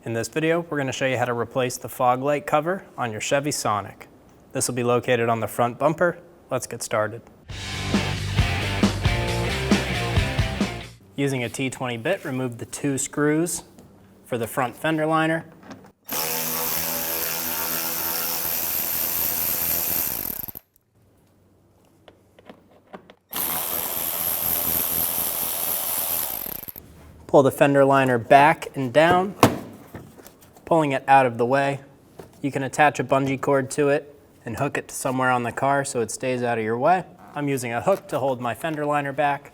In this video, we're going to show you how to replace the fog light cover on your Chevy Sonic. This will be located on the front bumper. Let's get started. Using a T20 bit, remove the 2 screws for the front fender liner. Pull the fender liner back and down, pulling it out of the way. You can attach a bungee cord to it and hook it to somewhere on the car so it stays out of your way. I'm using a hook to hold my fender liner back.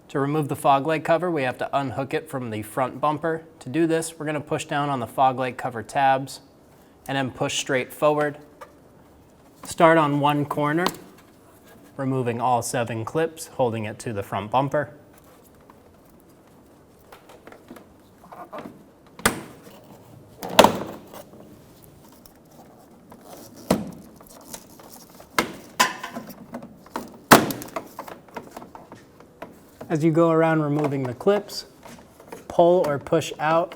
To remove the fog light cover, we have to unhook it from the front bumper. To do this, we're going to push down on the fog light cover tabs and then push straight forward. Start on one corner, removing all 7 clips, holding it to the front bumper. As you go around removing the clips, pull or push out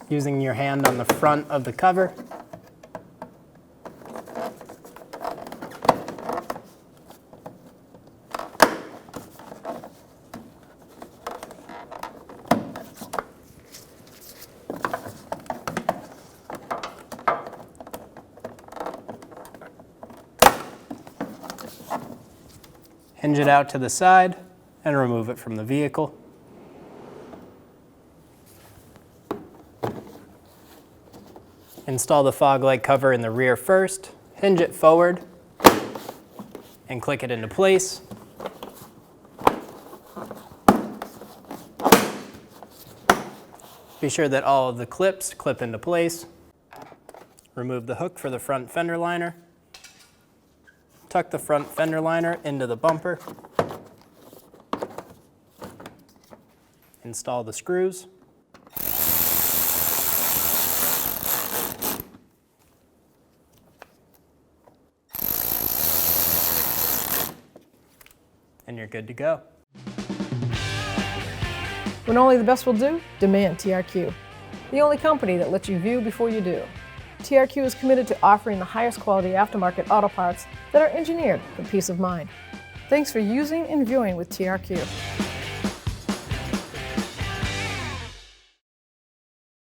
using your hand on the front of the cover. Hinge it out to the side and remove it from the vehicle. Install the fog light cover in the rear first, hinge it forward, and click it into place. Be sure that all of the clips clip into place. Remove the hook for the front fender liner. Tuck the front fender liner into the bumper. Install the screws. And you're good to go. When only the best will do, demand TRQ. The only company that lets you view before you do. TRQ is committed to offering the highest quality aftermarket auto parts that are engineered for peace of mind. Thanks for using and viewing with TRQ.